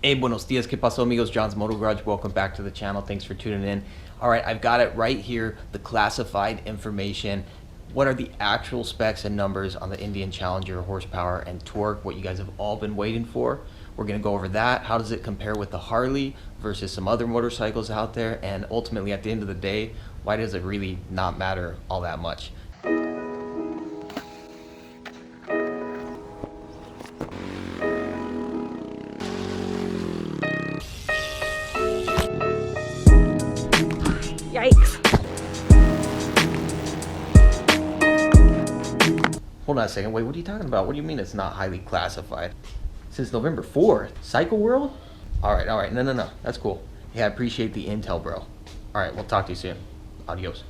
Hey, buenos dias, que paso amigos, John's Moto Garage. Welcome back to the channel. Thanks for tuning in. All right, I've got it right here, the classified information. What are the actual specs and numbers on the Indian Challenger horsepower and torque, what you guys have all been waiting for. We're gonna go over that. How does it compare with the Harley versus some other motorcycles out there? And ultimately, at the end of the day, why does it really not matter all that much? Yikes. Hold on a second. Wait, what are you talking about? What do you mean it's not highly classified? Since November 4th? Cycle World? All right. No. That's cool. Yeah, I appreciate the intel, bro. All right, we'll talk to you soon. Adios.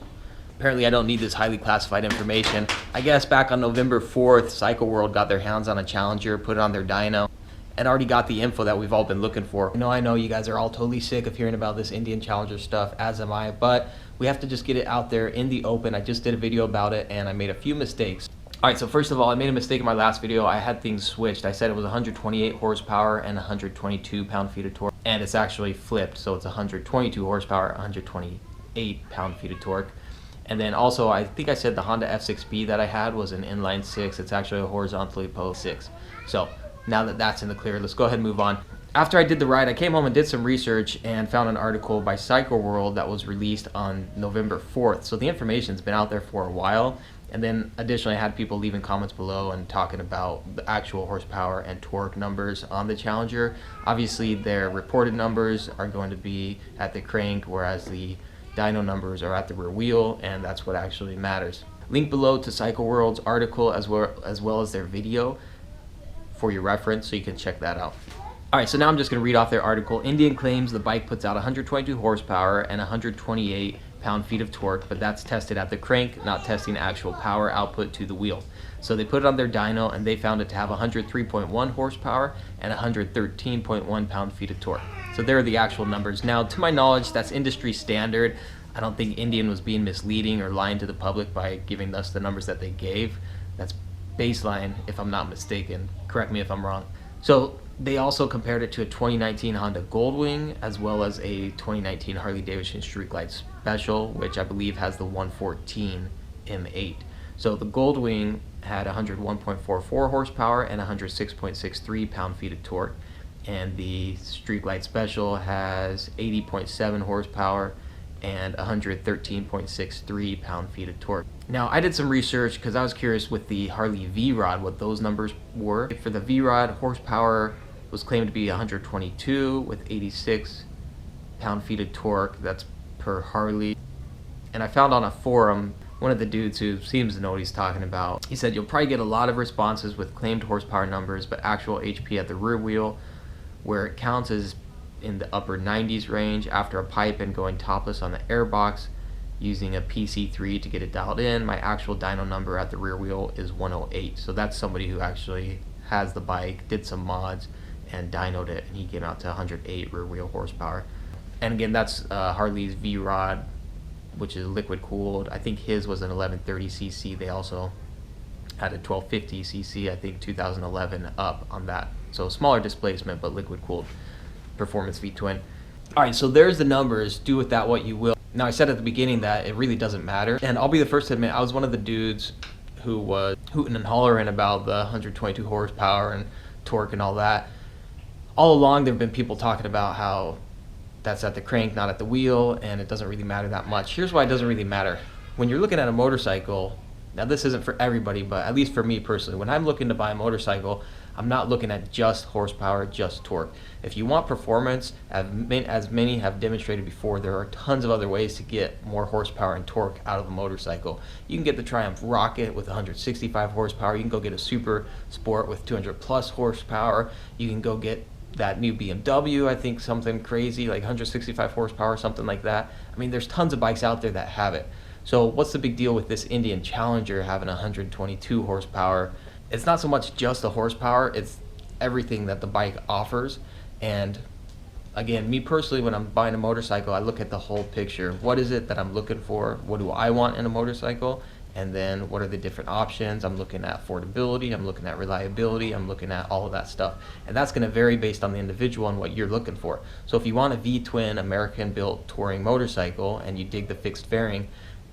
Apparently, I don't need this highly classified information. I guess back on November 4th, Cycle World got their hands on a Challenger, put it on their dyno, and already got the info that we've all been looking for. I know you guys are all totally sick of hearing about this Indian Challenger stuff, as am I, but we have to just get it out there in the open. I just did a video about it and I made a few mistakes. All right, so first of all, I made a mistake in my last video. I had things switched. I said it was 128 horsepower and 122 pound-feet of torque, and it's actually flipped, so it's 122 horsepower, 128 pound-feet of torque. And then also, I think I said the Honda F6B that I had was an inline 6. It's actually a horizontally opposed 6. So now that that's in the clear, let's go ahead and move on. After I did the ride, I came home and did some research and found an article by Cycle World that was released on November 4th. So the information's been out there for a while. And then additionally, I had people leaving comments below and talking about the actual horsepower and torque numbers on the Challenger. Obviously, their reported numbers are going to be at the crank, whereas the dyno numbers are at the rear wheel, and that's what actually matters. Link below to Cycle World's article as well as their video for your reference, so you can check that out. All right, so now I'm just going to read off their article. Indian claims the bike puts out 122 horsepower and 128 pound-feet of torque, but that's tested at the crank, not testing actual power output to the wheel. So they put it on their dyno and they found it to have 103.1 horsepower and 113.1 pound-feet of torque. So there are the actual numbers. Now, to my knowledge, that's industry standard. I don't think Indian was being misleading or lying to the public by giving us the numbers that they gave. That's baseline, if I'm not mistaken. Correct me if I'm wrong. So they also compared it to a 2019 Honda Goldwing as well as a 2019 Harley Davidson Street Glide Special, which I believe has the 114 M8. So the Goldwing had 101.44 horsepower and 106.63 pound-feet of torque, and the Street Glide Special has 80.7 horsepower and 113.63 pound-feet of torque. Now, I did some research because I was curious with the Harley VRod what those numbers were. For the VRod, horsepower was claimed to be 122 with 86 pound-feet of torque. That's per Harley. And I found on a forum, one of the dudes who seems to know what he's talking about, he said you'll probably get a lot of responses with claimed horsepower numbers, but actual HP at the rear wheel, where it counts, is in the upper 90s range after a pipe and going topless on the airbox using a PC3 to get it dialed in. My actual dyno number at the rear wheel is 108. So that's somebody who actually has the bike, did some mods, and dynoed it, and he came out to 108 rear wheel horsepower. And again, that's Harley's VRod, which is liquid cooled. I think his was an 1130cc. They also had a 1250cc, I think 2011 up on that. So smaller displacement, but liquid cooled performance V-twin. All right, so there's the numbers. Do with that what you will. Now, I said at the beginning that it really doesn't matter, and I'll be the first to admit I was one of the dudes who was hooting and hollering about the 122 horsepower and torque and all that. All along, there have been people talking about how that's at the crank, not at the wheel, and it doesn't really matter that much. Here's why it doesn't really matter. When you're looking at a motorcycle, now this isn't for everybody, but at least for me personally, when I'm looking to buy a motorcycle, I'm not looking at just horsepower, just torque. If you want performance, as many have demonstrated before, there are tons of other ways to get more horsepower and torque out of a motorcycle. You can get the Triumph Rocket with 165 horsepower. You can go get a Super Sport with 200 plus horsepower. You can go get that new BMW, I think something crazy like 165 horsepower, something like that. I mean, there's tons of bikes out there that have it. So what's the big deal with this Indian Challenger having 122 horsepower? It's not so much just the horsepower, it's everything that the bike offers. And again, me personally, when I'm buying a motorcycle, I look at the whole picture. What is it that I'm looking for? What do I want in a motorcycle? and then what are the different options. I'm looking at affordability, I'm looking at reliability, I'm looking at all of that stuff. And that's going to vary based on the individual and what you're looking for. So if you want a V-twin American-built touring motorcycle and you dig the fixed fairing,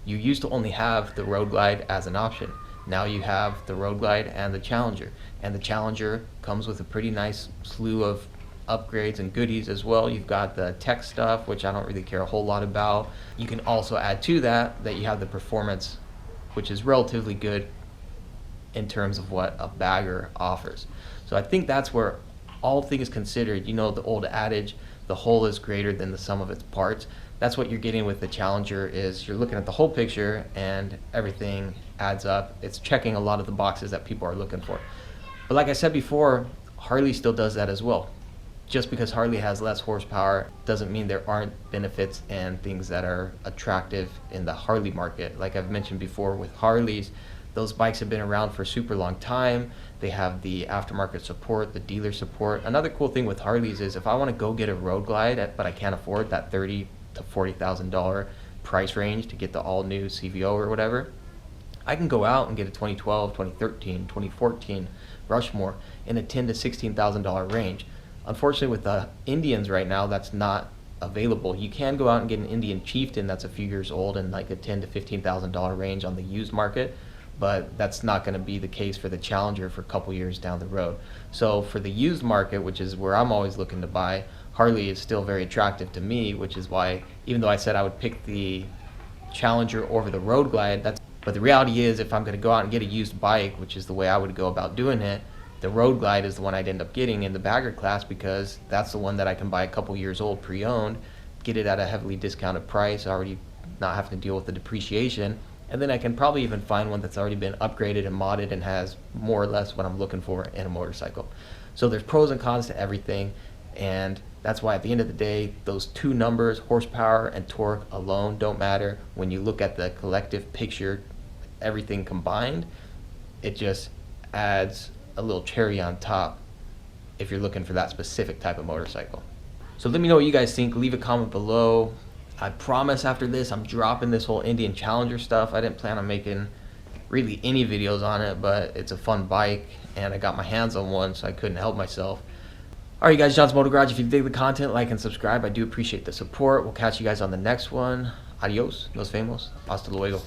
you used to only have the Road Glide as an option. Now you have the Road Glide and the Challenger. And the Challenger comes with a pretty nice slew of upgrades and goodies as well. You've got the tech stuff, which I don't really care a whole lot about. You can also add to that you have the performance, which is relatively good in terms of what a bagger offers. So I think that's where, all things considered, you know, the old adage, the whole is greater than the sum of its parts. That's what you're getting with the Challenger, is you're looking at the whole picture and everything adds up. It's checking a lot of the boxes that people are looking for. But like I said before, Harley still does that as well. Just because Harley has less horsepower doesn't mean there aren't benefits and things that are attractive in the Harley market. Like I've mentioned before with Harleys, those bikes have been around for a super long time. They have the aftermarket support, the dealer support. Another cool thing with Harleys is if I want to go get a Road Glide, but I can't afford that $30,000 to $40,000 price range to get the all new CVO or whatever, I can go out and get a 2012, 2013, 2014 Rushmore in a $10,000 to $16,000 range. Unfortunately, with the Indians right now, that's not available. You can go out and get an Indian Chieftain that's a few years old in like a $10,000 to $15,000 range on the used market, but that's not going to be the case for the Challenger for a couple years down the road. So for the used market, which is where I'm always looking to buy, Harley is still very attractive to me, which is why, even though I said I would pick the Challenger over the Road Glide, but the reality is, if I'm going to go out and get a used bike, which is the way I would go about doing it, the Road Glide is the one I'd end up getting in the bagger class, because that's the one that I can buy a couple years old pre-owned, get it at a heavily discounted price, already not having to deal with the depreciation, and then I can probably even find one that's already been upgraded and modded and has more or less what I'm looking for in a motorcycle. So there's pros and cons to everything, and that's why at the end of the day, those two numbers, horsepower and torque alone, don't matter. When you look at the collective picture, everything combined, it just adds a little cherry on top if you're looking for that specific type of motorcycle. So let me know what you guys think. Leave a comment below. I promise after this, I'm dropping this whole Indian Challenger stuff. I didn't plan on making really any videos on it, but it's a fun bike and I got my hands on one, so I couldn't help myself. Alright guys, John's Moto Garage. If you dig the content, like and subscribe. I do appreciate the support. We'll catch you guys on the next one. Adios, nos vemos, hasta luego.